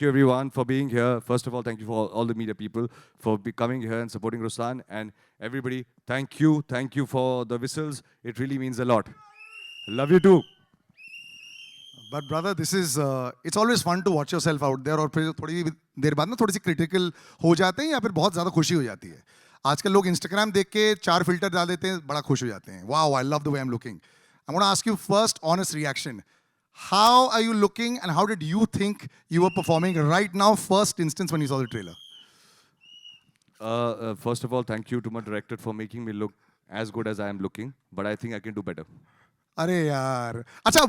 you everyone for being here. First of all, thank you for all the media people for coming here and supporting Ruslan. And everybody, thank you for the whistles. It really means a lot. Love you too. But brother, this is it's always fun to watch yourself out there और फिर थोड़ी देर बाद ना थोड़ी सी critical हो जाते हैं या फिर बहुत ज़्यादा खुशी हो जाती है. आजकल लोग इंस्टाग्राम देख के 4 फिल्टर डाल देते हैं, बड़ा खुश हो जाते हैं. Wow, I love the way I'm looking. I'm going to ask you first honest reaction. How are you looking and how did you think you were performing right now, first instance when you saw the trailer? First of all, thank you to my director for making me look as good as I am looking. But I think I can do better. अरे यार अच्छा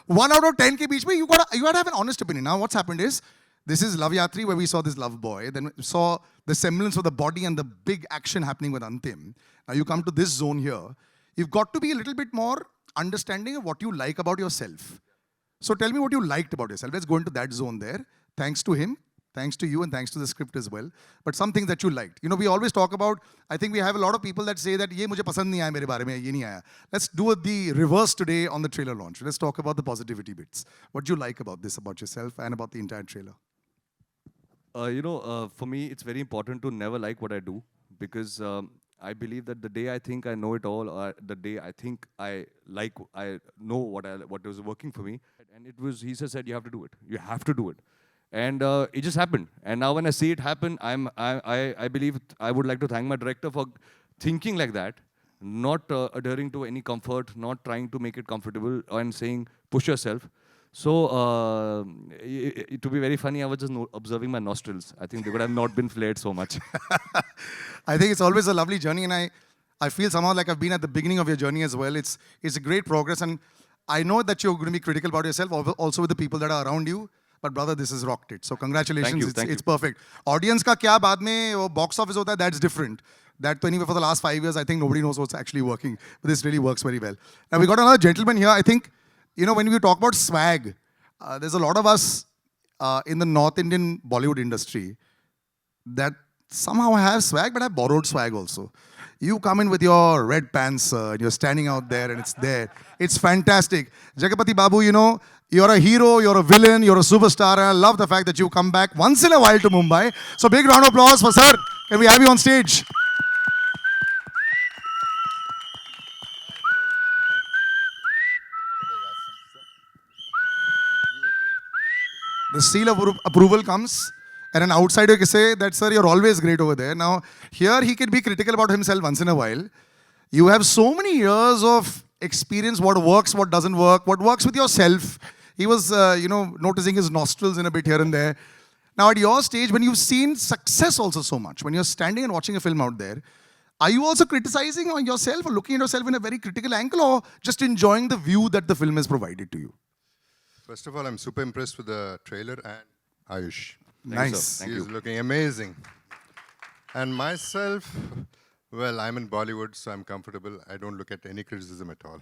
1 out of 10 के बीच में you gotta have an honest opinion. Now what's happened is this is Love Yatri where we saw this love boy, then we saw the semblance of the body and the big action happening with Antim. Now you come to this zone here, you've got to be a little bit more understanding of what you like about yourself. So tell me what you liked about yourself. Let's go into that zone there. Thanks to him, thanks to you, and thanks to the script as well. But some things that you liked. You know, we always talk about, I think we have a lot of people that say that ये मुझे पसंद नहीं आया मेरे बारे में, ये नहीं आया. Let's do the reverse today on the trailer launch. Let's talk about the positivity bits. What do you like about this, about yourself, and about the entire trailer? For me, it's very important to never like what I do because I believe that the day I think I know it all, or the day I think I know what was working for me, and it was, he said, you have to do it. You have to do it. And it just happened. And now when I see it happen, I believe I would like to thank my director for thinking like that, not adhering to any comfort, not trying to make it comfortable, and saying, push yourself. So, to be very funny, I was just observing my nostrils. I think they would have not been flared so much. I think it's always a lovely journey, and I feel somehow like I've been at the beginning of your journey as well. It's a great progress, and I know that you're going to be critical about yourself, also with the people that are around you. But brother, this is rocked it. So congratulations, Thank you. it's perfect. Audience का क्या बाद में वो box office होता है, that's different. That anyway for the last 5 years, I think nobody knows what's actually working. But this really works very well. Now we got another gentleman here. I think, you know, when we talk about swag, there's a lot of us in the North Indian Bollywood industry that somehow have swag, but have borrowed swag also. You come in with your red pants, and you're standing out there, and it's there. It's fantastic. Jagapati Babu, you know, you're a hero, you're a villain, you're a superstar, and I love the fact that you come back once in a while to Mumbai. So big round of applause for sir. Can we have you on stage? The seal of approval comes, and an outsider can say that, sir, you're always great over there. Now, here he can be critical about himself once in a while. You have so many years of experience, what works, what doesn't work, what works with yourself. He was, noticing his nostrils in a bit here and there. Now, at your stage, when you've seen success also so much, when you're standing and watching a film out there, are you also criticizing on yourself or looking at yourself in a very critical angle, or just enjoying the view that the film has provided to you? First of all, I'm super impressed with the trailer and Ayush. Nice. Thank He's you. looking amazing. And myself, well, I'm in Bollywood, so I'm comfortable. I don't look at any criticism at all.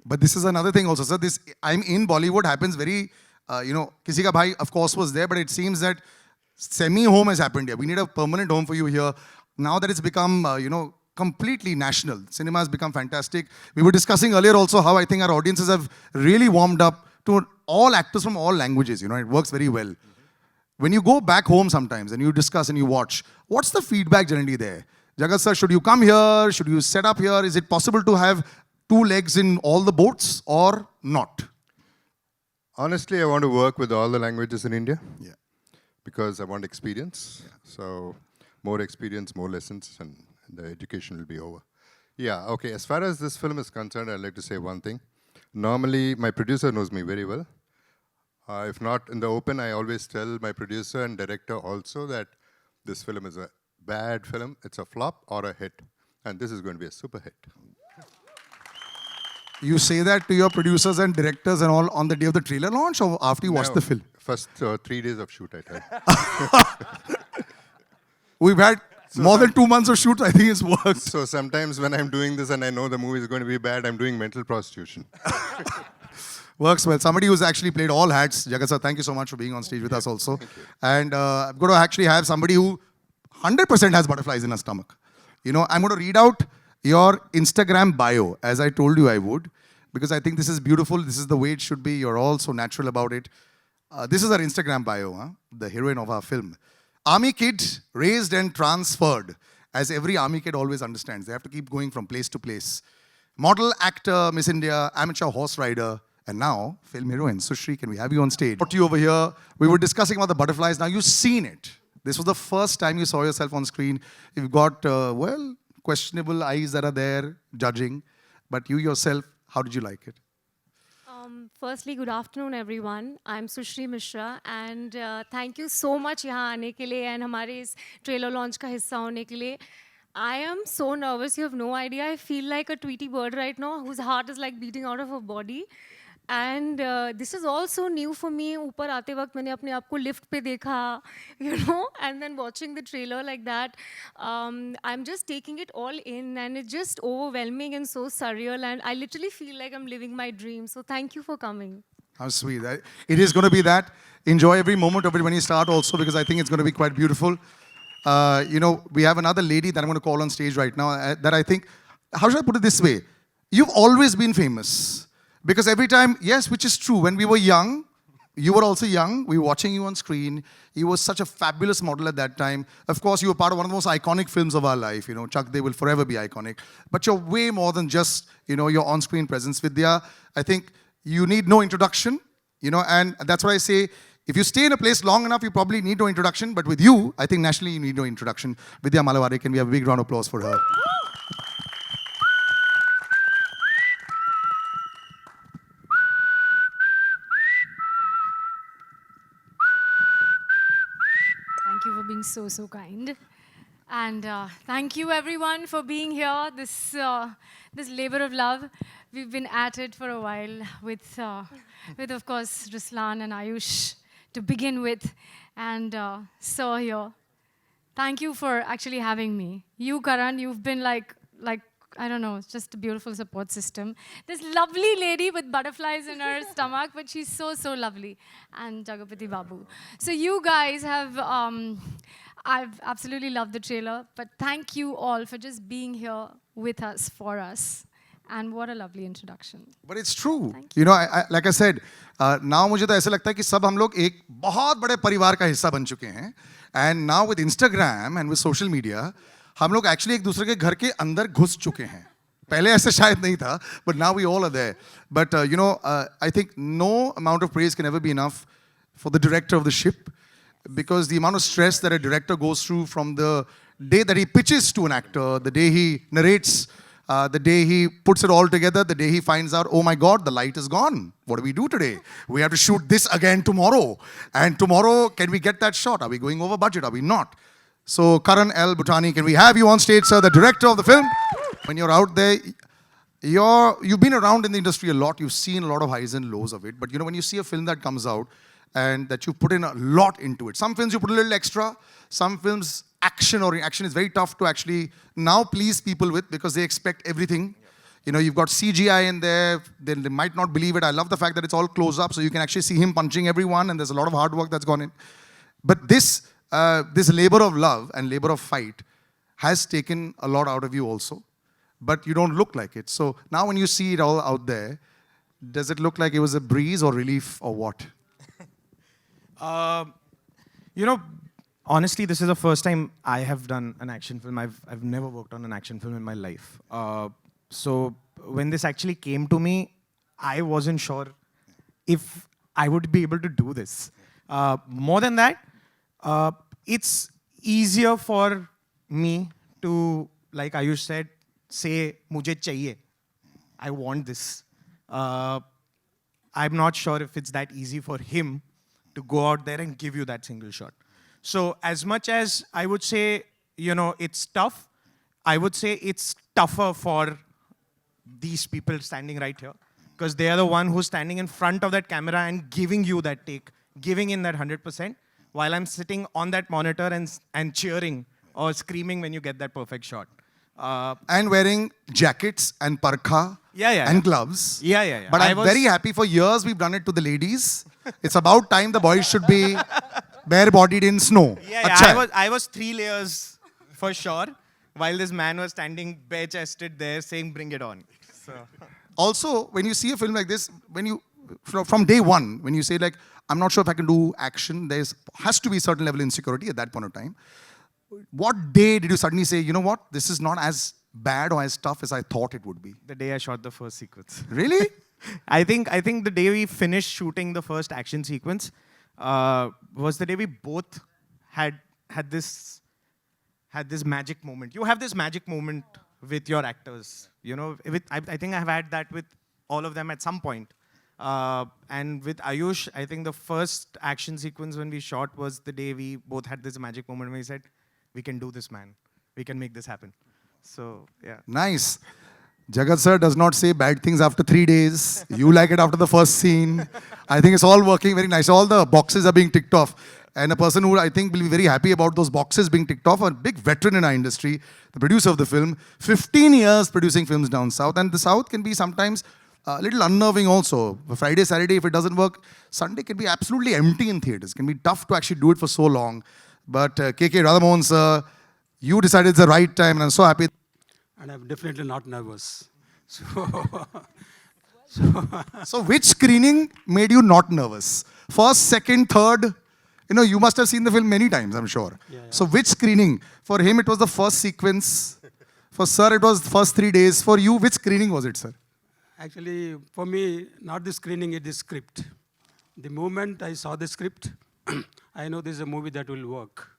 But this is another thing also, sir. This I'm in Bollywood happens very, Kisi ka bhai, of course, was there, but it seems that semi-home has happened here. We need a permanent home for you here. Now that it's become, completely national. Cinema has become fantastic. We were discussing earlier also how I think our audiences have really warmed up to all actors from all languages. You know, it works very well. When you go back home sometimes and you discuss and you watch, what's the feedback generally there? Jagat sir, should you come here? Should you set up here? Is it possible to have 2 legs in all the boats or not? Honestly, I want to work with all the languages in India Yeah. because I want experience. So more experience, more lessons, and the education will be over. Yeah, okay. As far as this film is concerned, I'd like to say one thing. Normally, my producer knows me very well. If not in the open, I always tell my producer and director also that this film is a bad film, it's a flop or a hit. And this is going to be a super hit. You say that to your producers and directors and all on the day of the trailer launch or after you watch No, the film? First 3 days of shoot, I tell. We've had more than 2 months of shoot. I think it's worked. So sometimes when I'm doing this and I know the movie is going to be bad, I'm doing mental prostitution. Works well. Somebody who's actually played all hats. Jagat sir, thank you so much for being on stage with us also. And I'm going to actually have somebody who 100% has butterflies in her stomach. You know, I'm going to read out your Instagram bio, as I told you I would, because I think this is beautiful. This is the way it should be. You're all so natural about it. This is our Instagram bio, huh? The heroine of our film. Army kid, raised and transferred. As every army kid always understands, they have to keep going from place to place. Model, actor, Miss India, amateur horse rider, and now film heroine. Sushri, can we have you on stage? Brought you over here. We were discussing about the butterflies. Now you've seen it. This was the first time you saw yourself on screen. You've got, well, questionable eyes that are there judging. But you yourself, how did you like it? Firstly, good afternoon, everyone. I'm Sushri Mishra, and thank you so much यहाँ आने के लिए and हमारे इस trailer launch का हिस्सा होने के लिए. I am so nervous. You have no idea. I feel like a Tweety bird right now, whose heart is like beating out of her body. And this is also new for me. ऊपर आते वक्त मैंने अपने आप को lift पे देखा, you know, and then watching the trailer like that, I'm just taking it all in, and it's just overwhelming and so surreal. And I literally feel like I'm living my dream. So thank you for coming. How sweet. It is going to be that. Enjoy every moment of it when you start also, because I think it's going to be quite beautiful. You know, we have another lady that I'm going to call on stage right now that I think, how should I put it this way? You've always been famous. Because every time, yes, which is true, when we were young, you were also young, we were watching you on screen. You were such a fabulous model at that time. Of course, you were part of one of the most iconic films of our life. You know, Chuck, they will forever be iconic. But you're way more than just, you know, your on-screen presence. Vidya, I think you need no introduction, you know, and that's why I say, if you stay in a place long enough, you probably need no introduction. But with you, I think nationally, you need no introduction. Vidya Malawade, can we have a big round of applause for her? Thank you for being so kind. And thank you everyone for being here. This labor of love. We've been at it for a while with of course Ruslan and Ayush to begin with, and so here. Thank you for actually having me. You, Karan, you've been like I don't know, it's just a beautiful support system. This lovely lady with butterflies in her stomach, but she's so lovely. And Jagapati Babu. So you guys have, I've absolutely loved the trailer, but thank you all for just being here with us, for us. And what a lovely introduction. But it's true. You know, like I said, now मुझे तो ऐसा लगता है कि सब हम लोग एक बहुत बड़े परिवार का हिस्सा बन चुके हैं. And now with Instagram and with social media, हम लोग actually एक दूसरे के घर के अंदर घुस चुके हैं. पहले ऐसे शायद नहीं था, but now we all are there. But you know, I think no amount of praise can ever be enough for the director of the ship, because the amount of stress that a director goes through from the day that he pitches to an actor, the day he narrates, the day he puts it all together, the day he finds out, oh my God, the light is gone. What do we do today? We have to shoot this again tomorrow. And tomorrow, can we get that shot? Are we going over budget? Are we not? So Karan L. Bhutani, can we have you on stage, sir, the director of the film? When you're out there, you've been around in the industry a lot. You've seen a lot of highs and lows of it. But you know, when you see a film that comes out and that you put in a lot into it, some films you put a little extra, some films action is very tough to actually now please people with, because they expect everything. You know, you've got CGI in there, they might not believe it. I love the fact that it's all close up, so you can actually see him punching everyone, and there's a lot of hard work that's gone in. But this labor of love and labor of fight has taken a lot out of you also. But you don't look like it. So now when you see it all out there, does it look like it was a breeze or relief or what? You know, honestly, this is the first time I have done an action film. I've never worked on an action film in my life. So when this actually came to me, I wasn't sure if I would be able to do this. More than that, it's easier for me to, like Ayush said, say, "Mujhe chahiye." I want this. I'm not sure if it's that easy for him to go out there and give you that single shot. So as much as I would say, you know, it's tough, I would say it's tougher for these people standing right here, because they are the one who's standing in front of that camera and giving you that take, giving in that 100%, while I'm sitting on that monitor and cheering or screaming when you get that perfect shot. And wearing jackets and parka and gloves. Yeah. But I'm very happy. For years we've done it to the ladies. It's about time the boys should be bare-bodied in snow. I was 3 layers for sure, while this man was standing bare-chested there saying, "Bring it on." So. Also, when you see a film like this, when from day one, when you say like, I'm not sure if I can do action, has to be a certain level of insecurity at that point of time. What day did you suddenly say, you know what, this is not as bad or as tough as I thought it would be? The day I shot the first sequence. Really? I think the day we finished shooting the first action sequence was the day we both had this magic moment. You have this magic moment with your actors. You know, I think I've had that with all of them at some point. And with Ayush, I think the first action sequence when we shot was the day we both had this magic moment where we said, we can do this, man. We can make this happen. So, yeah. Nice. Jagat sir does not say bad things after 3 days. You like it after the first scene. I think it's all working very nice. All the boxes are being ticked off. And a person who I think will be very happy about those boxes being ticked off, a big veteran in our industry, the producer of the film, 15 years producing films down south. And the south can be sometimes a little unnerving also. Friday, Saturday, if it doesn't work, Sunday can be absolutely empty in theaters. It can be tough to actually do it for so long. But KK Radhamohan sir, you decided it's the right time, and I'm so happy. And I'm definitely not nervous. So which screening made you not nervous? First, second, third? You know, you must have seen the film many times, I'm sure. Yeah. So which screening? For him, it was the first sequence. For sir, it was the first 3 days. For you, which screening was it, sir? Actually, for me, not the screening, it is script. The moment I saw the script, I know this is a movie that will work.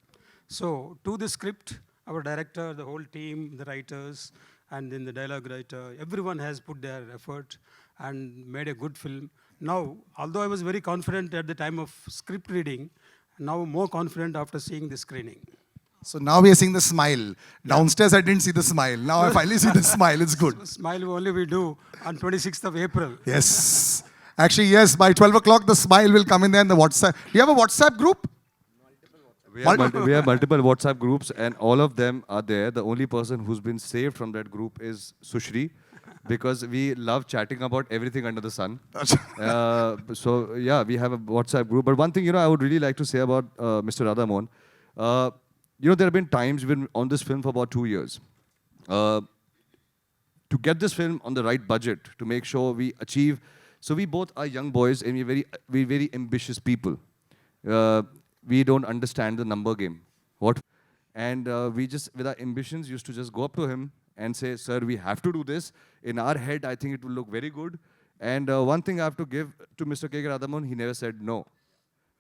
So, to the script, our director, the whole team, the writers, and then the dialogue writer, everyone has put their effort and made a good film. Now, although I was very confident at the time of script reading, now more confident after seeing the screening. So now we are seeing the smile. Downstairs, I didn't see the smile. Now I finally see the smile. It's good. Smile only we do on 26th of April. Yes. Actually, yes, by 12 o'clock, the smile will come in there in the WhatsApp. Do you have a WhatsApp group? We have multiple WhatsApp groups, and all of them are there. The only person who's been saved from that group is Sushri, because we love chatting about everything under the sun. So yeah, we have a WhatsApp group. But one thing, I would really like to say about Mr. Radhamohan, there have been times we've been on this film for about 2 years. To get this film on the right budget, to make sure we achieve. So we both are young boys, and we're very ambitious people. We don't understand the number game. And we just, with our ambitions, used to just go up to him and say, sir, we have to do this. In our head, I think it will look very good. And one thing I have to give to Mr. K.K. Radhamohan, he never said no.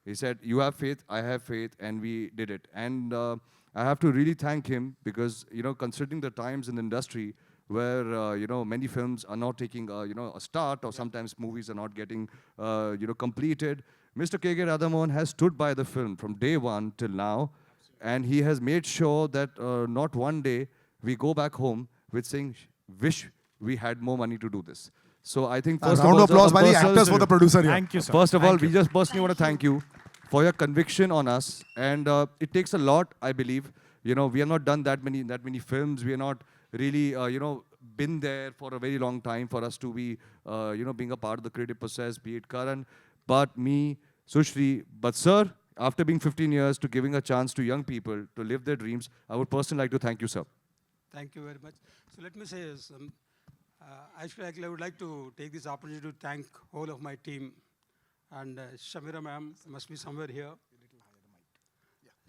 He said, you have faith, I have faith, and we did it. And I have to really thank him because, considering the times in the industry where, many films are not taking, a start, or sometimes movies are not getting, completed, Mr. K.K. Radhamohan has stood by the film from day one till now, and he has made sure that not one day we go back home with saying, wish we had more money to do this. So I think first round of applause by the actors for the producer here. Thank you, sir. First of all, we just personally want to thank you for your conviction on us, and it takes a lot, I believe. We have not done that many films. We are not really, been there for a very long time for us to be, being a part of the creative process, be it Karan, but me, Sushri. But sir, after being 15 years to giving a chance to young people to live their dreams, I would personally like to thank you, sir. Thank you very much. So let me say, actually, I would like to take this opportunity to thank all of my team. And Shamira ma'am must be somewhere here.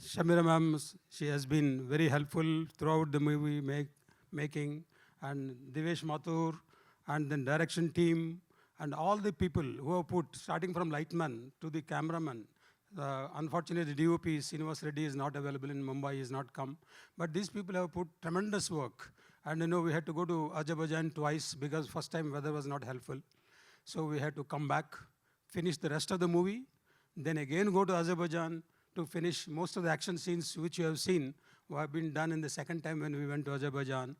Shamira ma'am, she has been very helpful throughout the movie making. And Divesh Mathur, and then direction team, and all the people who have put, starting from lightman to the cameraman. Unfortunately, DOP Srinivas Reddy is not available in Mumbai, he has not come. But these people have put tremendous work. And we had to go to Azerbaijan twice because first time weather was not helpful. So we had to come back, finish the rest of the movie, then again go to Azerbaijan to finish most of the action scenes which you have seen have been done in the second time when we went to Azerbaijan.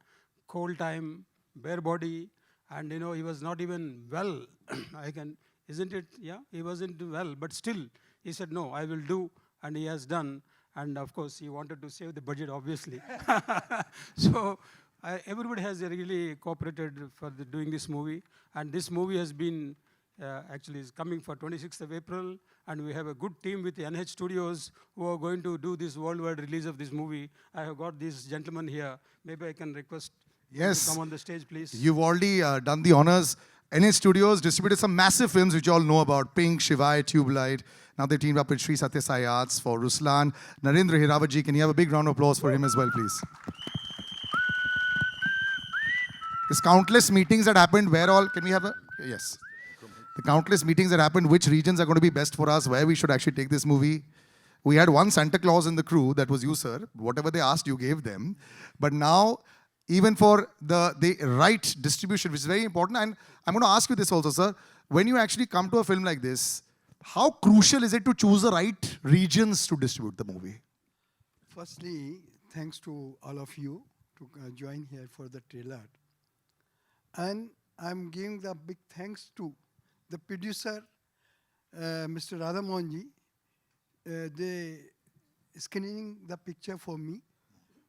Cold time, bare body, and he was not even well. Isn't it? Yeah, he wasn't well, but still, he said, no, I will do, and he has done. And of course, he wanted to save the budget, obviously. So, everybody has really cooperated for doing this movie. And this movie has been, actually is coming for 26th of April. And we have a good team with NH Studios who are going to do this worldwide release of this movie. I have got these gentlemen here. Maybe I can request Yes. you to come on the stage, please. You've already done the honors. NH Studios distributed some massive films which you all know about: Pink, Shivai, Tube Light. Now they teamed up with Sri Satya Sai Arts for Ruslan. Narendra Hirawatji, can you have a big round of applause for him as well, please? There's countless meetings that happened. Where all, can we have a, yes. The countless meetings that happened, which regions are going to be best for us, where we should actually take this movie. We had one Santa Claus in the crew, that was you, sir. Whatever they asked, you gave them. But now, even for the right distribution, which is very important, and I'm going to ask you this also, sir. When you actually come to a film like this, how crucial is it to choose the right regions to distribute the movie? Firstly, thanks to all of you to join here for the trailer. And I'm giving the big thanks to the producer, Mr. Radhamohanji. They screening the picture for me.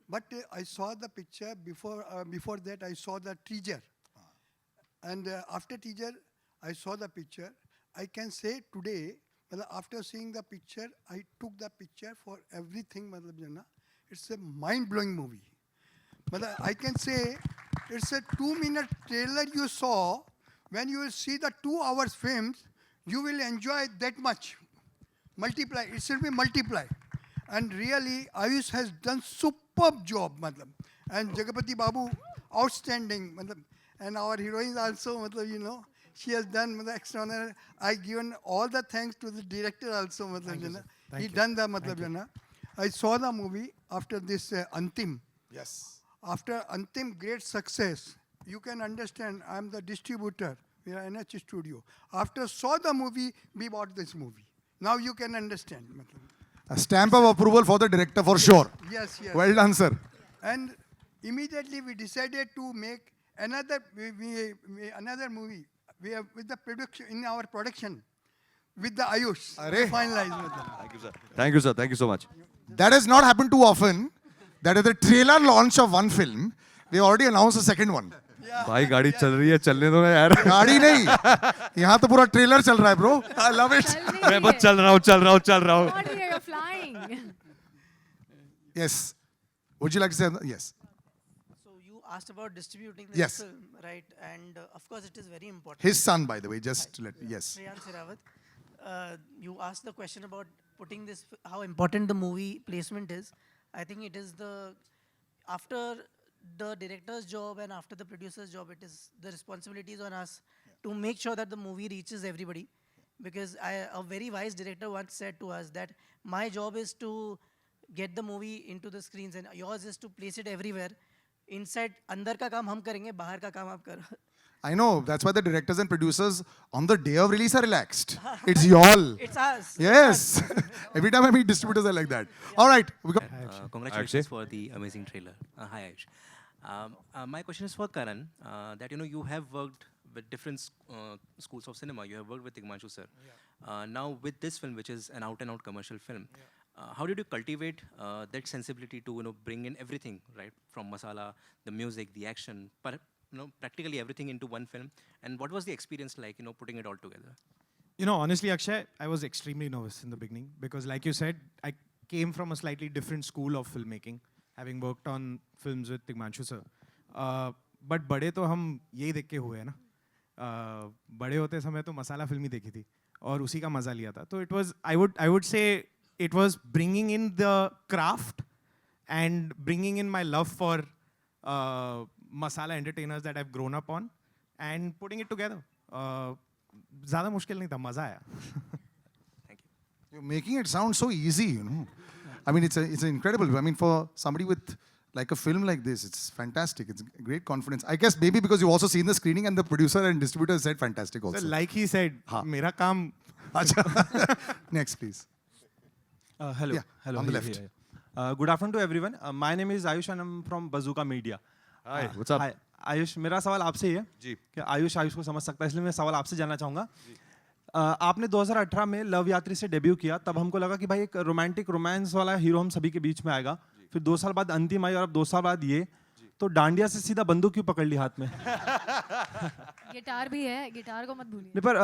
But I saw the picture before that I saw the teaser. And after teaser, I saw the picture. I can say today, after seeing the picture, I took the picture for everything. It's a mind-blowing movie. I can say it's a 2-minute trailer you saw. When you will see the 2 hours films, you will enjoy that much. Multiply, it should be multiply. And really, Ayush has done superb job. And Jagapati Babu, outstanding. And our heroines also, she has done extraordinary. I given all the thanks to the director also. He done the I saw the movie after this Antim. Yes. After Antim great success, you can understand, I'm the distributor. We are NH Studio. After saw the movie, we bought this movie. Now you can understand. A stamp of approval for the director for sure. Yes, yes. Well done, sir. And immediately we decided to make another another movie. We have with the production in our production with the Ayush. Arre. Finalized. Thank you, sir. Thank you, sir. Thank you so much. That has not happened too often. That is the trailer launch of one film. We already announced the second one. भाई गाड़ी चल रही है, चलने दो ना यार. गाड़ी नहीं, यहाँ तो पूरा ट्रेलर चल रहा है, bro. I love it. मैं बस चल रहा हूँ. Not here, you're flying. Yes. Would you like to say? Yes. So you asked about distributing this Yes. film, right? And of course, it is very important. His son, by the way, just let me, yes. Shreyansh Hirawat. You asked the question about putting this, how important the movie placement is. I think it is after the director's job and after the producer's job, it is the responsibilities on us to make sure that the movie reaches everybody. Because a very wise director once said to us that my job is to get the movie into the screens and yours is to place it everywhere. Inside, andar ka kaam hum karenge, bahar ka kaam aap karo. I know. That's why the directors and producers on the day of release are relaxed. It's y'all. It's us. Yes. Every time I meet distributors, I like that. All right. We got Congratulations for the amazing trailer. Hi, Ayush. My question is for Karan. That you have worked with different schools of cinema. You have worked with Tigmanshu sir. Now with this film, which is an out-and-out commercial film, how did you cultivate that sensibility to bring in everything, right, from masala, the music, the action, practically everything into one film? And what was the experience like, putting it all together? Honestly, Akshay, I was extremely nervous in the beginning because, like you said, I came from a slightly different school of filmmaking, having worked on films with Tigmanshu sir. But बड़े तो हम यही देख के हुए हैं ना. बड़े होते समय तो मसाला फिल्म ही देखी थी और उसी का मजा लिया था. तो it was, I would say, it was bringing in the craft and bringing in my love for masala entertainers that I've grown up on and putting it together. ज़्यादा मुश्किल नहीं था, मजा आया. Thank you. You're making it sound so easy, I mean, it's incredible. I mean, for somebody with like a film like this, it's fantastic. It's great confidence. I guess maybe because you've also seen the screening and the producer and distributor said fantastic also. So like he said, मेरा काम. Next, please. Hello. Yeah, Hello. on the Here, left. here. Good afternoon to everyone. My name is Ayush and I'm from Bazooka Media. Hi, what's up? Hi. Ayush, मेरा सवाल आपसे ही है जी. कि आयुष को समझ सकता है, इसलिए मैं सवाल आपसे जानना चाहूँगा. आपने 2018 में लव यात्री से डेब्यू किया, तब हमको लगा कि भाई एक रोमांटिक रोमांस वाला हीरो हम सभी के बीच में आएगा. फिर 2 साल बाद अंतिम आई और अब 2 साल बाद ये, तो डांडिया से सीधा बंदूक क्यों पकड़ ली हाथ में? गिटार भी है, गिटार को मत भूलिए. नहीं, पर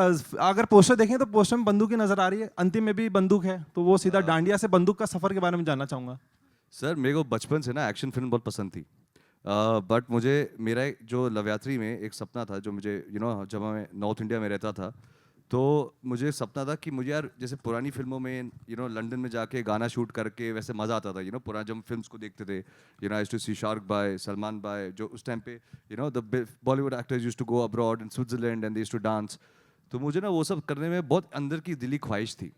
अगर पोस्टर देखें तो पोस्टर में बंदूक ही नजर आ रही है, अंतिम में भी बंदूक है, तो वो सीधा डांडिया से बंदूक का सफर के बारे में जानना चाहूँगा. सर, मेरे को बचपन से ना एक्शन फिल्म बहुत पसंद थी. बट मुझे मेरा जो लवयात्री में एक सपना था जो मुझे जब मैं नॉर्थ इंडिया में रहता था तो मुझे सपना था कि मुझे यार जैसे पुरानी फिल्मों में लंदन में जाके गाना शूट करके वैसे मज़ा आता था पुराना जब हम फिल्म्स को देखते थे I used to see Shahrukh भाई सलमान भाई जो उस टाइम पे the Bollywood actors used to go abroad in Switzerland and they used to dance. तो मुझे ना वो सब करने में बहुत अंदर की दिली ख्वाहिश थी।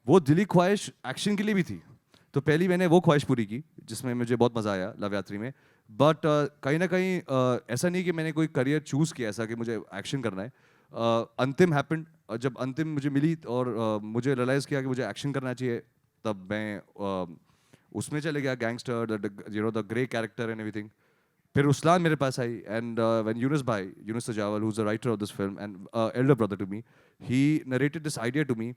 वो दिली ख्वाहिश एक्शन के लिए भी थी। तो पहली मैंने वो ख्वाहिश पूरी की जिसमें मुझे बहुत मज़ा आया लव यात्री में। बट कहीं ना कहीं ऐसा नहीं कि मैंने कोई करियर चूज़ किया ऐसा कि मुझे एक्शन करना है। अंतिम हैपेंड जब अंतिम मुझे मिली और मुझे रियलाइज़ किया कि मुझे एक्शन करना चाहिए तब मैं उसमें चले गया gangster the grey character and everything. फिर रुस्लान मेरे पास आई and when Yunus Sajawal who is the writer of this film and elder brother to me he narrated this idea to me.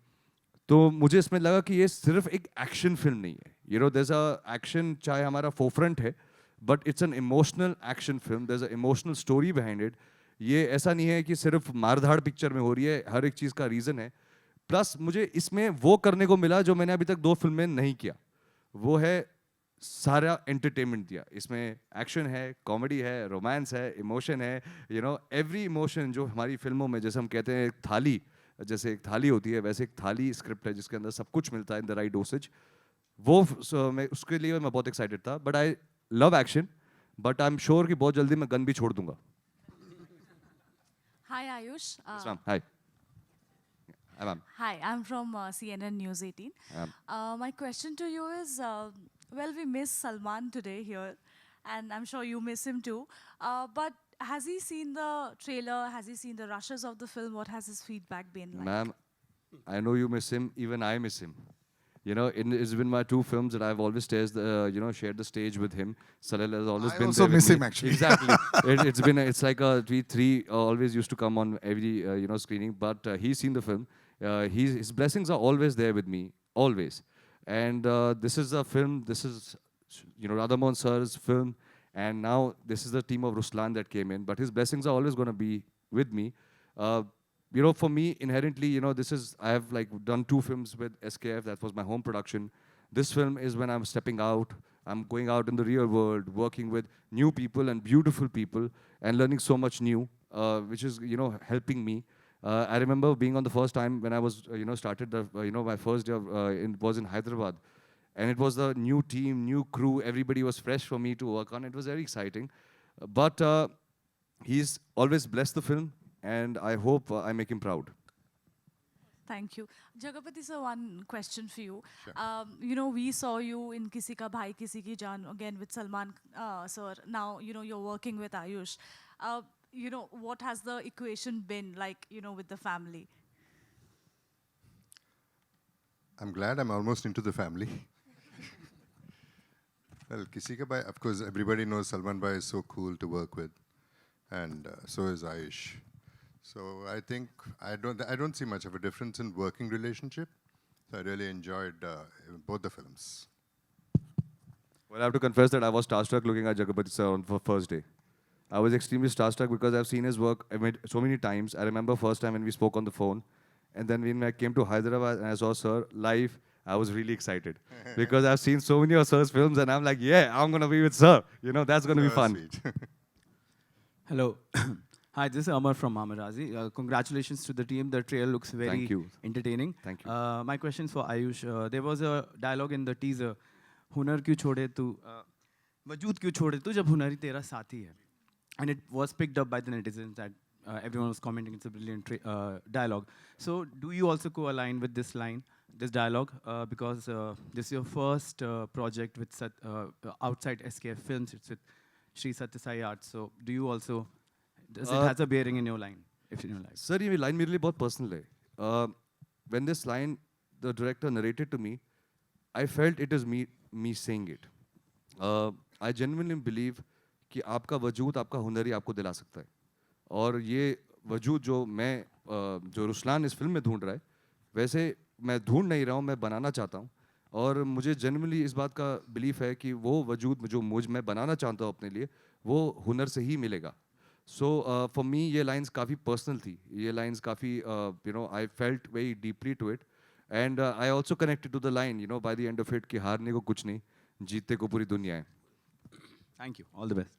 तो मुझे इसमें लगा कि ये सिर्फ एक एक्शन फिल्म नहीं है देयर इज अ एक्शन चाहे हमारा फोरफ्रंट है but it's an emotional action film there is a emotional story behind it. ये ऐसा नहीं है कि सिर्फ मारधाड़ पिक्चर में हो रही है हर एक चीज़ का रीज़न है। प्लस मुझे इसमें वो करने को मिला जो मैंने अभी तक 2 फिल्म में नहीं किया वो है सारा एंटरटेनमेंट दिया। इसमें एक्शन है कॉमेडी है रोमांस है इमोशन है एवरी इमोशन जो हमारी फिल्मों में जैसे हम कहते हैं एक थाली जैसे एक थाली होती है वैसे एक थाली स्क्रिप्ट है जिसके अंदर सब कुछ मिलता है इन द राइट डोसेज। मैं उसके लिए मैं बहुत एक्साइटेड था but I love action but I am sure कि बहुत जल्दी मैं गन भी छोड़ दूंगा। Hi Ayush. Hi ma'am. Hi, I'm from CNN News 18. My question to you is, well, we miss Salman today here, and I'm sure you miss him too. But has he seen the trailer? Has he seen the rushes of the film? What has his feedback been like? Ma'am, I know you miss him. Even I miss him. It's been my 2 films that I've always shared the stage with him. Salil has always I been also there with miss me. him, actually. Exactly. It's like we 3 always used to come on every screening. But he's seen the film. His blessings are always there with me, always. And this is a film. This is Radhamohan sir's film. And now this is the team of Ruslan that came in. But his blessings are always going to be with me. For me, inherently, I have like done 2 films with SKF. That was my home production. This film is when I'm stepping out. I'm going out in the real world, working with new people and beautiful people, and learning so much new, which is helping me. I remember being on the first time when I was started the my first day was in Hyderabad, and it was the new team, new crew. Everybody was fresh for me to work on. It was very exciting, but he's always blessed the film. And I hope I make him proud. Thank you. Jagapati sir, one question for you. We saw you in Kisi Ka Bhai Kisi Ki Jaan again with Salman sir. Now you're working with Ayush. What has the equation been like with the family? I'm glad I'm almost into the family. Well, Kisi Ka Bhai, of course, everybody knows Salman Bhai is so cool to work with, and so is Ayush. So I think I don't see much of a difference in working relationship. So I really enjoyed both the films. Well, I have to confess that I was starstruck looking at Jagapati sir on the first day. I was extremely starstruck because I've seen his work so many times. I remember first time when we spoke on the phone, and then when I came to Hyderabad and I saw sir live, I was really excited because I've seen so many of sir's films, and I'm like, yeah, I'm gonna be with sir. That's gonna be fun. Sweet. Hello. Hi, this is Amar from Mamarazi. Congratulations to the team. The trailer looks very Thank you. entertaining. Thank you. My question is for Ayush. There was a dialogue in the teaser. हुनर क्यों छोड़े तू वजूद क्यों छोड़े तू जब हुनर ही तेरा साथी है. And it was picked up by the netizens that everyone was commenting it's a brilliant dialogue. So do you also co-align with this line, this dialogue? Because this is your first project with outside SKF Films. It's with Shri Satya Sai Arts. So do you also... Does it has a bearing in your line, if in your life? Sir, ये line मेरे लिए बहुत personal है. When this line the director narrated to me, I felt it is me saying it. I genuinely believe कि आपका वजूद आपका हुनर ही आपको दिला सकता है. और ये वजूद जो रुस्लान इस फिल्म में ढूंढ रहा है वैसे मैं ढूंढ नहीं रहा हूँ, मैं बनाना चाहता हूँ. और मुझे genuinely इस बात का बिलीफ है कि वो वजूद जो मैं बनाना चाहता हूँ अपने लिए वो हुनर से ही मिलेगा. So for me, ये lines काफ़ी personal थी. ये lines काफ़ी I felt very deeply to it, and I also connected to the line. By the end of it कि हारने को कुछ नहीं, जीतने को पूरी दुनिया है. Thank you. All the best.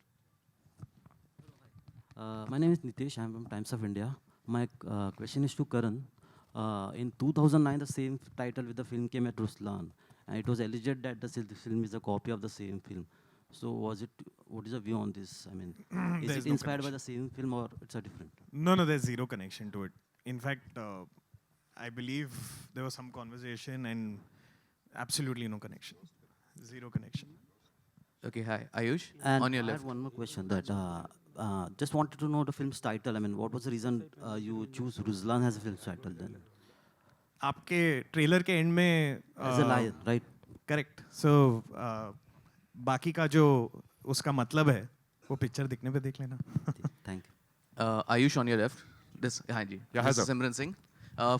My name is Nitesh. I'm from Times of India. My question is to Karan. In 2009, the same title with the film came at Ruslan, and it was alleged that the film is a copy of the same film. So, what is your view on this? I mean, is There's it no inspired by connection. the same film or it's a different? No, there's zero connection to it. In fact, I believe there was some conversation and absolutely no connection. Zero connection. Okay, hi. Ayush, And on your I left. have one more question. That just wanted to know the film's title. I mean, what was the reason you choose Ruslan as a film's title then? आपके trailer के and में As a lion, right? Correct so बाकी का जो उसका मतलब है वो पिक्चर दिखने पे देख लेना Thank you. Ayush, on your left. This, हाँ जी. Yeah, hi, This is sir. Simran Singh.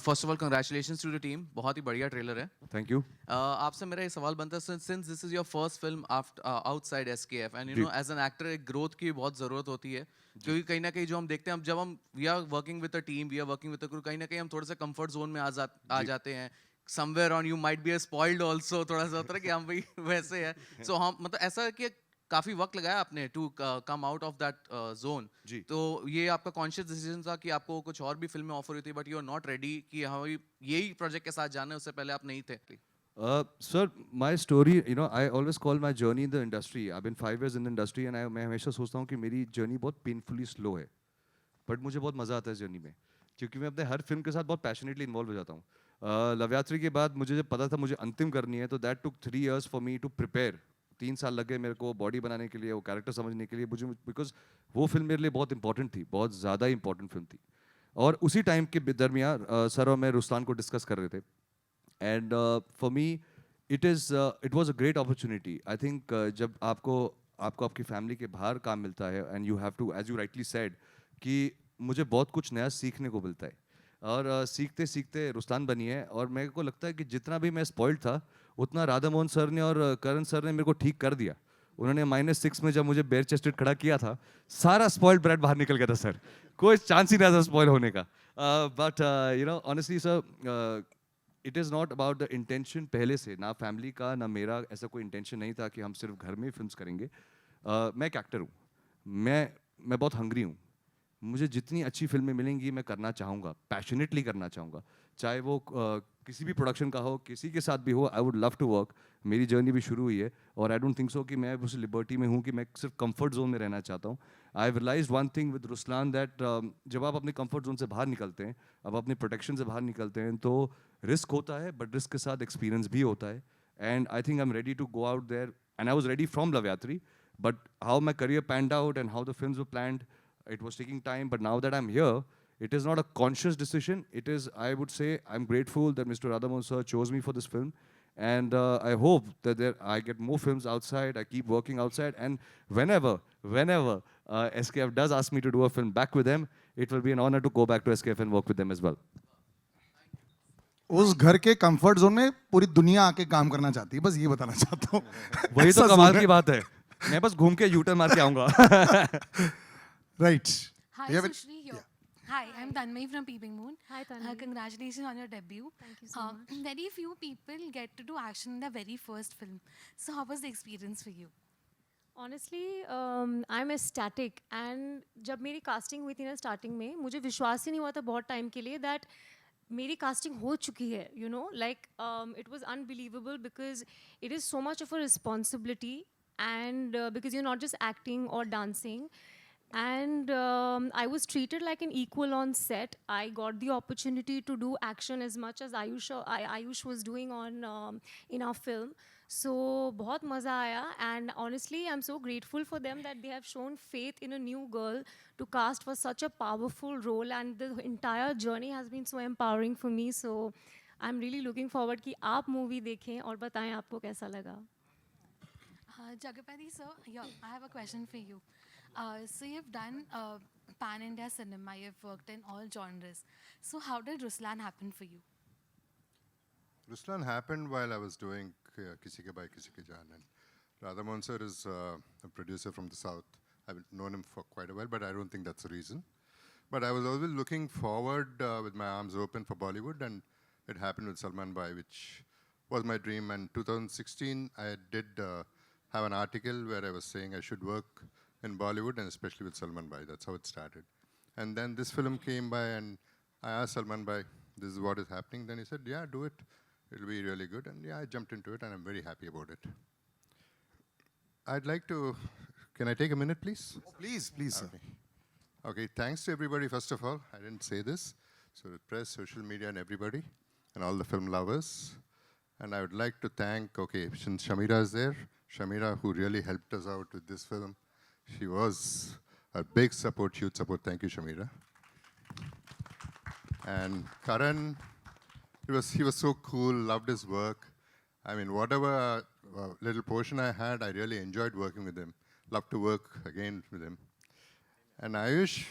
First of all, congratulations to the team. बहुत ही बढ़िया ट्रेलर है. Thank you. आपसे मेरा ये सवाल बनता है since this is your first film after outside SKF and you ji. know as an actor एक growth की बहुत ज़रूरत होती है क्योंकि कहीं ना कहीं जो हम देखते हैं जब हम we are working with a team, we are working with a crew, कहीं ना कहीं हम थोड़ा सा comfort zone में आ जाते हैं. Somewhere on you might be a spoiled also, थोड़ा सा होता है कि हम भाई वैसे है. So हम मतलब ऐसा है कि काफी वक्त लगाया आपने to come out of that zone. जी. तो ये आपका कॉन्शियस डिसीजन था कि आपको कुछ और भी फिल्में ऑफर हुई थी but you are not ready कि हाँ यही प्रोजेक्ट के साथ जाना है, उससे पहले आप नहीं थे. Sir, my story, you know, I always call my journey in the industry. I've been 5 years in the industry and मैं हमेशा सोचता हूँ कि मेरी जर्नी बहुत पेनफुली स्लो है. बट मुझे बहुत मज़ा आता है इस जर्नी में क्योंकि मैं अपने हर फिल्म के साथ बहुत पैशनेटली इन्वॉल्व हो जाता हूँ. लवयात्री के बाद मुझे जब पता था मुझे अंतिम करनी है तो that took 3 years for me to prepare. 3 साल लगे मेरे को बॉडी बनाने के लिए, वो कैरेक्टर समझने के लिए मुझे, बिकॉज वो फिल्म मेरे लिए बहुत इंपॉर्टेंट थी, बहुत ज़्यादा इंपॉर्टेंट फिल्म थी. और उसी टाइम के दरमियान सर और मैं रुस्तान को डिस्कस कर रहे थे. And for me it was a great opportunity. I think जब आपको आपकी फैमिली के बाहर काम मिलता है and you have to, as you rightly said, कि मुझे बहुत कुछ नया सीखने को मिलता है. और सीखते सीखते रुस्तान बनी है और मेरे को लगता है कि जितना भी मैं स्पॉइल्ड था उतना राधा मोहन सर ने और करण सर ने मेरे को ठीक कर दिया. उन्होंने -6 में जब मुझे बेयर चेस्टेड खड़ा किया था, सारा स्पॉइल्ड ब्रेड बाहर निकल गया था सर. कोई चांस ही नहीं था स्पॉइल होने का. But you know honestly sir, it is not about the intention. पहले से ना फैमिली का ना मेरा ऐसा कोई इंटेंशन नहीं था कि हम सिर्फ घर में ही फिल्म्स करेंगे. मैं एक एक्टर हूँ, मैं बहुत हंग्री हूँ. मुझे जितनी अच्छी फिल्में मिलेंगी मैं करना चाहूँगा, पैशनेटली करना चाहूँगा, चाहे वो किसी भी प्रोडक्शन का हो, किसी के साथ भी हो. I would love to work. मेरी जर्नी भी शुरू हुई है और आई डोंट थिंक सो कि मैं उस लिबर्टी में हूँ कि मैं सिर्फ कंफर्ट जोन में रहना चाहता हूँ. I have realised one thing with Ruslaan that जब आप अपने कंफर्ट जोन से बाहर निकलते हैं, अब अपने प्रोटेक्शन से बाहर निकलते हैं, तो रिस्क होता है बट रिस्क के साथ एक्सपीरियंस भी होता है. And I think I am ready to go out there and I was ready from Loveyatri. But how my career panned out and how the films were planned, it was taking time, but now that I'm here, it is not a conscious decision. It is, I would say, I'm grateful that Mr. Radhamohan sir chose me for this film. And I hope that I get more films outside, I keep working outside. And whenever SKF does ask me to do a film back with them, it will be an honor to go back to SKF and work with them as well. उस घर के comfort zone में पूरी दुनिया आके काम करना चाहती है, बस ये बताना चाहता हूँ. वही तो कमाल की बात है. मैं बस घूम के यूटर्न मार के आऊँगा. Right. Hi, You have it- Sushri here. Hi, I'm Tanmay from Peeping Moon. Hi, Tanmay. Congratulations on your debut. Thank you so much. Very few people get to do action in their very first film. So how was the experience for you? Honestly I am ecstatic. And जब मेरी casting हुई थी ना starting में, मुझे विश्वास ही नहीं हुआ था बहुत टाइम के लिए दैट मेरी कास्टिंग हो चुकी है. You know, like it was unbelievable because it is so much of a responsibility and because you not just acting और dancing. And I was treated like an equal on set. I got the opportunity to do action as much as Ayush was doing on in our film. So बहुत मज़ा आया. And honestly, I'm so grateful for them that they have shown faith in a new girl to cast for such a powerful role. And the entire journey has been so empowering for me. So I'm really looking forward कि आप movie देखें और बताएं आपको कैसा लगा. Jagapati sir, yeah, I have a question for you. So you've done pan-India cinema, you've worked in all genres. So how did Ruslan happen for you? Ruslan happened while I was doing Kisi Ke Bhai Kisi Ki Jaan. And Radha Mohan sir is a producer from the south. I've known him for quite a while, but I don't think that's the reason. But I was always looking forward with my arms open for Bollywood, and it happened with Salman Bhai, which was my dream. And 2016, I did have an article where I was saying I should work in Bollywood, and especially with Salman Bhai. That's how it started. And then this film came by, and I asked Salman Bhai, this is what is happening. Then he said, yeah, do it. It'll be really good. And yeah, I jumped into it, and I'm very happy about it. I'd like to, can I take a minute, please? Oh, please, please, sir. Okay, thanks to everybody, first of all. I didn't say this. So the press, social media, and everybody, and all the film lovers. And I would like to thank, okay, since Shamira is there, Shamira, who really helped us out with this film. She was a big support, huge support. Thank you, Shamira. And Karan, he was so cool, loved his work. I mean, whatever little portion I had, I really enjoyed working with him. Love to work again with him. And Ayush,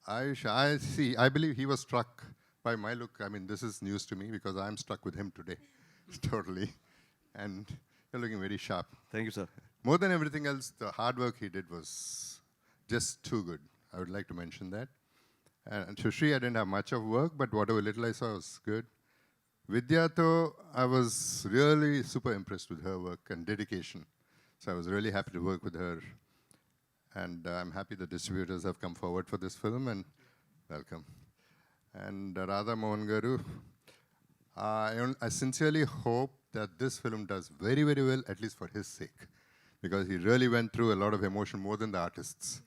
I believe he was struck by my look. I mean, this is news to me because I'm struck with him today, totally. And you're looking very sharp. Thank you, sir. More than everything else, the hard work he did was just too good. I would like to mention that. And Sushri, I didn't have much of work, but whatever little I saw was good. Vidya, though, I was really super impressed with her work and dedication. So I was really happy to work with her. And I'm happy the distributors have come forward for this film, and welcome. And Radha Mohan Garu, I sincerely hope that this film does very, very well, at least for his sake, because he really went through a lot of emotion, more than the artists.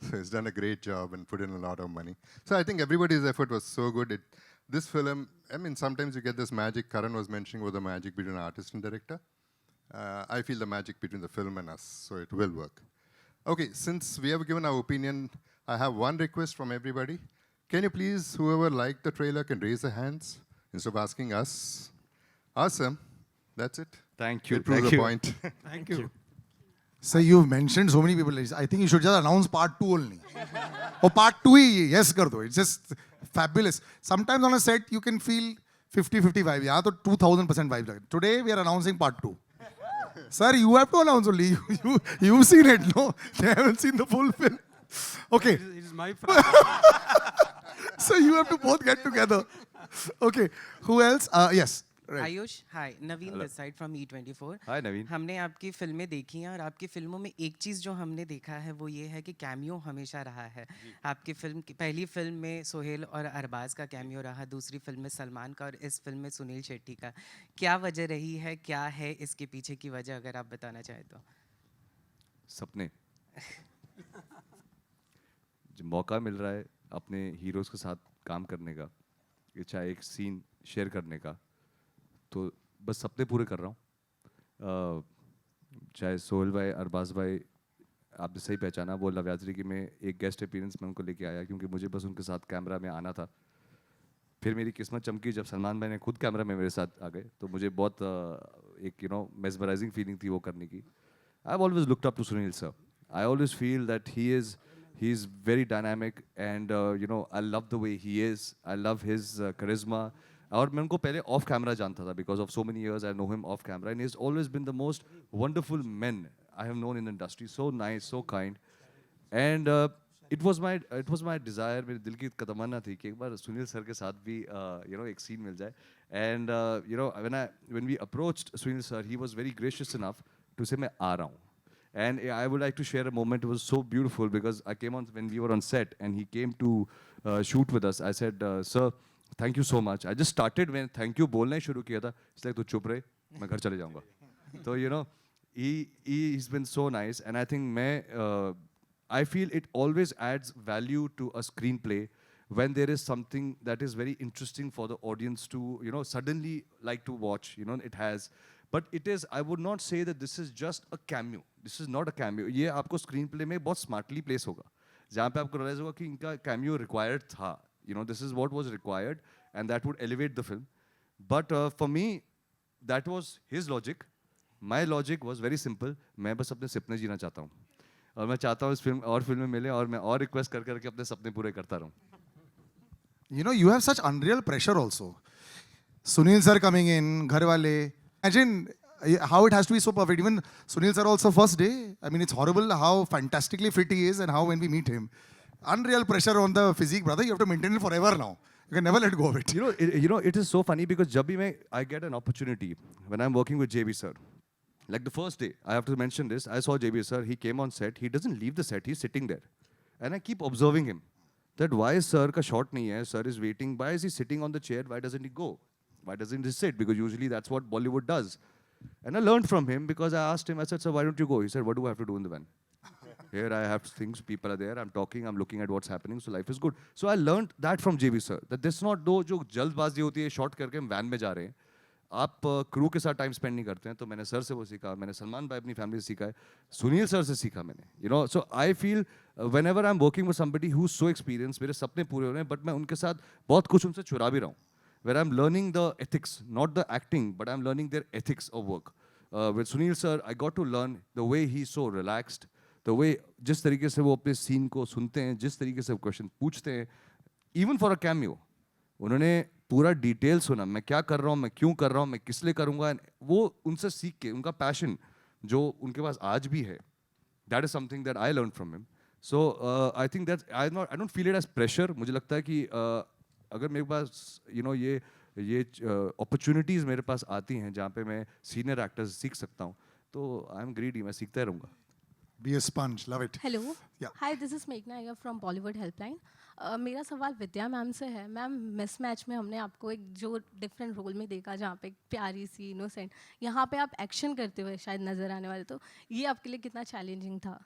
So he's done a great job and put in a lot of money. So I think everybody's effort was so good. This film, I mean, sometimes you get this magic. Karan was mentioning about the magic between artist and director. I feel the magic between the film and us, so it will work. Okay, since we have given our opinion, I have one request from everybody. Can you please, whoever liked the trailer, can raise their hands instead of asking us? Awesome. That's it. Thank you. It proves Thank the you. point. Thank you. So you've mentioned so many people. I think you should just announce part 2 only. Or part 2 he yes कर दो. It's just fabulous. Sometimes on a set you can feel 50-50 vibe. यहाँ तो 2000% vibe लगे. Today we are announcing part 2. Sir, you have to announce only. You've seen it, no? They haven't seen the full film. Okay. It is my friend. So you have to both get together. Okay. Who else? Yes. Right. Ayush hi Naveen this side from E24 Hi, Naveen. हमने आपकी फिल्में देखी हैं और आपकी फिल्मों में एक चीज़ जो हमने देखा है वो ये है कि कैमियो हमेशा रहा है आपकी फिल्म की पहली फिल्म में सोहेल और अरबाज का कैमियो रहा दूसरी फिल्म में सलमान का और इस फिल्म में सुनील शेट्टी का क्या वजह रही है क्या है इसके पीछे की वजह अगर आप बताना चाहें तो सपने जब मौका मिल रहा है अपने हीरोज़ के साथ काम करने का चाहे एक सीन शेयर करने का तो बस सपने पूरे कर रहा हूँ चाहे सोहेल भाई अरबाज भाई आपने सही पहचाना वो लव यात्री की मैं एक गेस्ट अपीयरेंस में उनको लेके आया क्योंकि मुझे बस उनके साथ कैमरा में आना था फिर मेरी किस्मत चमकी जब सलमान भाई ने खुद कैमरा में मेरे साथ आ गए तो मुझे बहुत एक मेस्मराइजिंग फीलिंग थी वो करने की I have always looked up to Sunil sir I always feel that he is very dynamic and I love the way he is I love his charisma और मैं उनको पहले ऑफ कैमरा जानता था because of so many years I know him off camera and he is always been the most wonderful man I have known in the industry so nice so kind and it was my desire मेरे दिल की तमन्ना थी कि एक बार Sunil sir के साथ भी एक सीन मिल जाए and when we approached Sunil sir he was very gracious enough to say मैं आ रहा हूँ and I would like to share a moment. It was so beautiful because I came on when we were on set and he came to shoot with us. I said, sir, thank you so much. I just started when thank you बोलना ही शुरू किया था. It's like तू चुप रहे, मैं घर चले जाऊँगा. So he's been so nice and I think I feel it always adds value to a screenplay when there is something that is very interesting for the audience to suddenly like to watch. It has. But it is, I would not say that this is just a cameo. This is not a cameo. ये आपको screen play में बहुत smartly place होगा जहाँ पे आपको realise होगा कि इनका कैमियो रिक्वायर्ड था this is what was required and that would elevate the film but for me that was his logic my logic was very simple मैं बस अपने सपने जीना चाहता हूँ और मैं चाहता हूँ इस फिल्म और फिल्में मिले और मैं और रिक्वेस्ट कर करके अपने सपने पूरे करता रहूँ you have such unreal pressure also. Sunil sir coming in, Gharwale. Imagine how it has to be so perfect. Even Sunil sir also first day. I mean, it's horrible how fantastically fit he is and how when we meet him. Unreal pressure on the physique, brother. You have to maintain it forever now. You can never let go of it. It is so funny because जब भी I get an opportunity when I'm working with JB sir. Like the first day, I have to mention this. I saw JB sir. He came on set. He doesn't leave the set. He's sitting there, and I keep observing him. That why sir का shot नहीं है? Sir is waiting. Why is he sitting on the chair? Why doesn't he go? Why doesn't he sit? Because usually that's what Bollywood does. And I learned from him because I asked him. I said, sir, why don't you go? He said, what do I have to do in the van? Here I have things. People are there. I'm talking. I'm looking at what's happening. So life is good. So I learned that from JB sir. That this not दो जो जल्दबाजी होती है shot करके हम van में जा रहे हैं. आप क्रू के साथ टाइम स्पेंड नहीं करते हैं. तो मैंने सर से वो सीखा. मैंने सलमान भाई अपनी फैमिली से सीखा है. सुनील सर से सीखा मैंने. You know, so I feel whenever I'm working with somebody who's so experienced, मेरे सपने पूरे हो रहे हैं, but मैं उनके साथ बहुत कुछ उनसे चुरा भी रहा हूँ. Where I'm learning the ethics, not the acting, but I'm learning their ethics of work. With Sunil sir, I got to learn the way he's so relaxed, the way जिस तरीके से वो अपने सीन को सुनते हैं, जिस तरीके से वो क्वेश्चन पूछते हैं, even for a cameo, उन्होंने पूरा डिटेल सुना. मैं क्या कर रहा हूँ, मैं क्यों कर रहा हूँ, मैं किस लिए करूँगा. वो उनसे सीख के उनका पैशन जो उनके पास आज भी है, that is something that I learned from him. So I think that I don't feel it as pressure. मुझे लगता है कि अगर मेरे पास ये अपॉर्चुनिटीज़ मेरे पास आती हैं जहाँ पे मैं सीनियर एक्टर्स सीख सकता हूँ, तो आई एम ग्रीडी. मैं सीखता रहूँगा. Be a sponge, love it. Hello. Yeah. Hi, this is मेघना अय्यर फ्रॉम बॉलीवुड हेल्पलाइन. मेरा सवाल विद्या मैम से है. मैम, मिसमैच में हमने आपको एक जो डिफरेंट रोल में देखा जहाँ पे एक प्यारी सी इनोसेंट, यहाँ पे आप एक्शन करते हुए शायद नज़र आने वाले, तो ये आपके लिए कितना चैलेंजिंग था?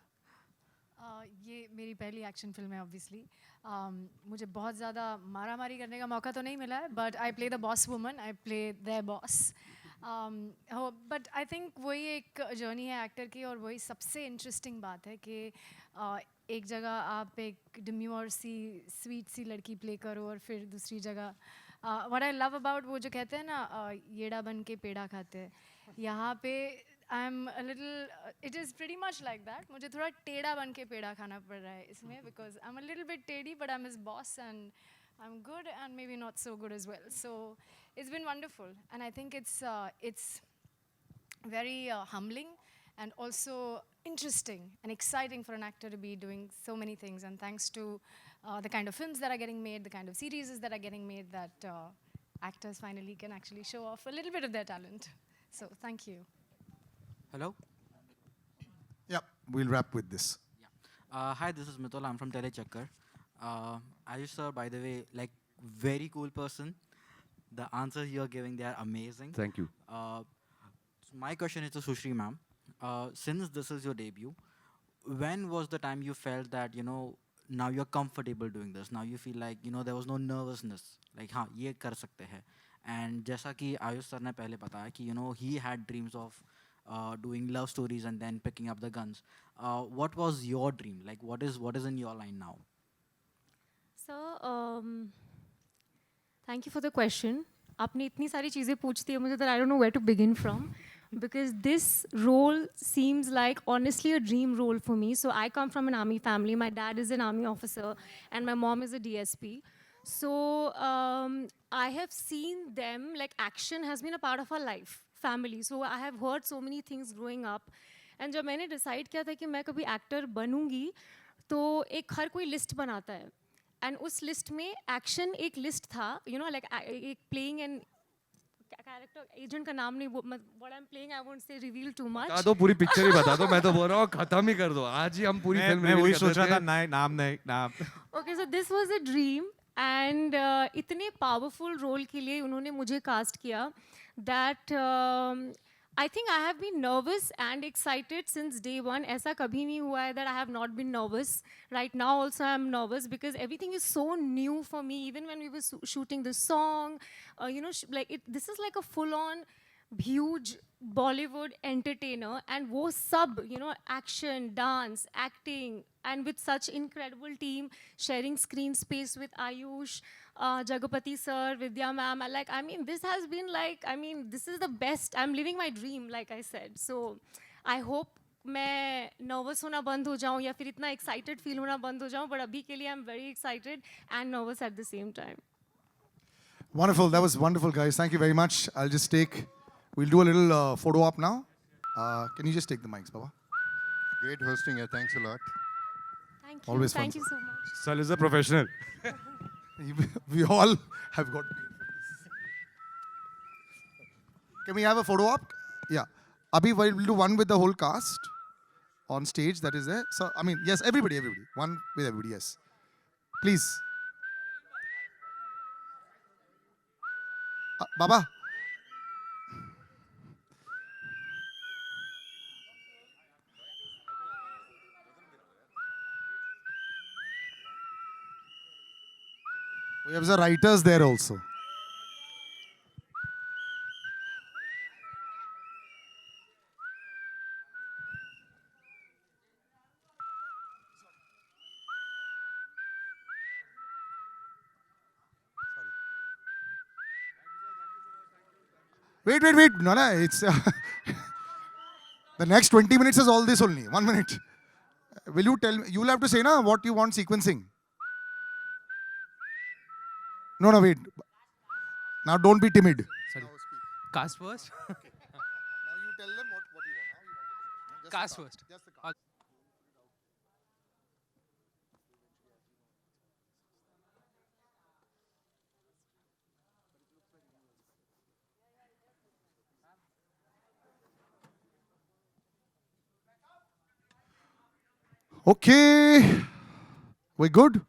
ये मेरी पहली एक्शन फिल्म है ऑब्वियसली. मुझे बहुत ज़्यादा मारा मारी करने का मौका तो नहीं मिला है, but I play the boss woman, I play the boss. But I think वही एक जर्नी है एक्टर की, और वही सबसे इंटरेस्टिंग बात है कि एक जगह आप एक डिम्यूर सी स्वीट सी लड़की प्ले करो, और फिर दूसरी जगह व्हाट आई लव अबाउट वो जो कहते हैं ना येड़ा बन के पेड़ा खाते हैं, यहाँ पे आई am a little, it is pretty much like that. मुझे थोड़ा टेढ़ा बन के पेड़ा खाना पड़ रहा है इसमें, because I am a little bit टेढ़ी, but I am his boss and I'm good and maybe not so good as well. So it's been wonderful, and I think it's very humbling and also interesting and exciting for an actor to be doing so many things. And thanks to the kind of films that are getting made, the kind of series that are getting made, that actors finally can actually show off a little bit of their talent. So thank you. Hello. Yeah, we'll wrap with this. Hi, this is Mitul. I'm from Telechakkar. Ayush sir, by the way, like very cool person. The answers you're giving, they are amazing. Thank you. So my question is to Sushri ma'am. Since this is your debut, when was the time you felt that, you know, now you're comfortable doing this? Now you feel like, you know, there was no nervousness. Like, हाँ, ये कर सकते हैं. And जैसा कि Ayush sir ने पहले बताया कि, you know, he had dreams of doing love stories and then picking up the guns. What was your dream? Like, what is in your line now? So, thank you for the question. आपने इतनी सारी चीज़ें पूछती है मुझे, that I don't know where to begin from, because this role seems like honestly a dream role for me. So I come from an army family. My dad is an army officer and my mom is a DSP. So I have seen them, like action has been a part of our life, family. So I have heard so many things growing up. And जब मैंने decide किया था कि मैं कभी actor बनूंगी, तो एक हर कोई list बनाता है. एंड उस लिस्ट में एक्शन एक लिस्ट था, यू नो, लाइक एक प्लेइंग एंड कैरेक्टर, एजेंट का नाम नहीं, what I am playing I won't say reveal too much. बता दो, पूरी पिक्चर ही बता दो. मैं तो बोल रहा हूँ खत्म ही कर दो आज ही, हम पूरी फिल्म मैं वही सोच रहा था. नाम. Okay, so this was a dream, and इतने पावरफुल रोल के लिए उन्होंने मुझे कास्ट किया that I think I have been nervous and excited since day one. ऐसा कभी नहीं हुआ है that I have not been nervous. Right now also I am nervous because everything is so new for me. Even when we were shooting the song, you know, this is like a full-on huge Bollywood entertainer, and वो सब, you know, action, dance, acting, and with such incredible team, sharing screen space with Ayush, Jagapati sir, Vidya ma'am. I mean, this has been like, I mean, this is the best. I'm living my dream, like I said. So, I hope मैं nervous होना बंद हो जाऊँ या फिर इतना excited feel होना बंद हो जाऊँ. But अभी के लिए I'm very excited and nervous at the same time. Wonderful. That was wonderful, guys. Thank you very much. We'll do a little photo op now. Can you just take the mics, Baba? Great hosting here. Thanks a lot. Thank you. Always fun. Thank you so much. Sal is a professional. We all have got paid for this. Can we have a photo op? Yeah. Abhi, we'll do one with the whole cast on stage that is there. So, I mean, yes, everybody. One with everybody, yes. Please. Baba. We have the writers there also. Wait. No, no, it's the next 20 minutes is all this only. 1 minute. Will you tell me? You'll have to say na what you want sequencing. No, wait. Now don't be timid. Sorry. Cast first? Now you tell them what you want. How you want it. Cast first. Just the cast. Okay. We good?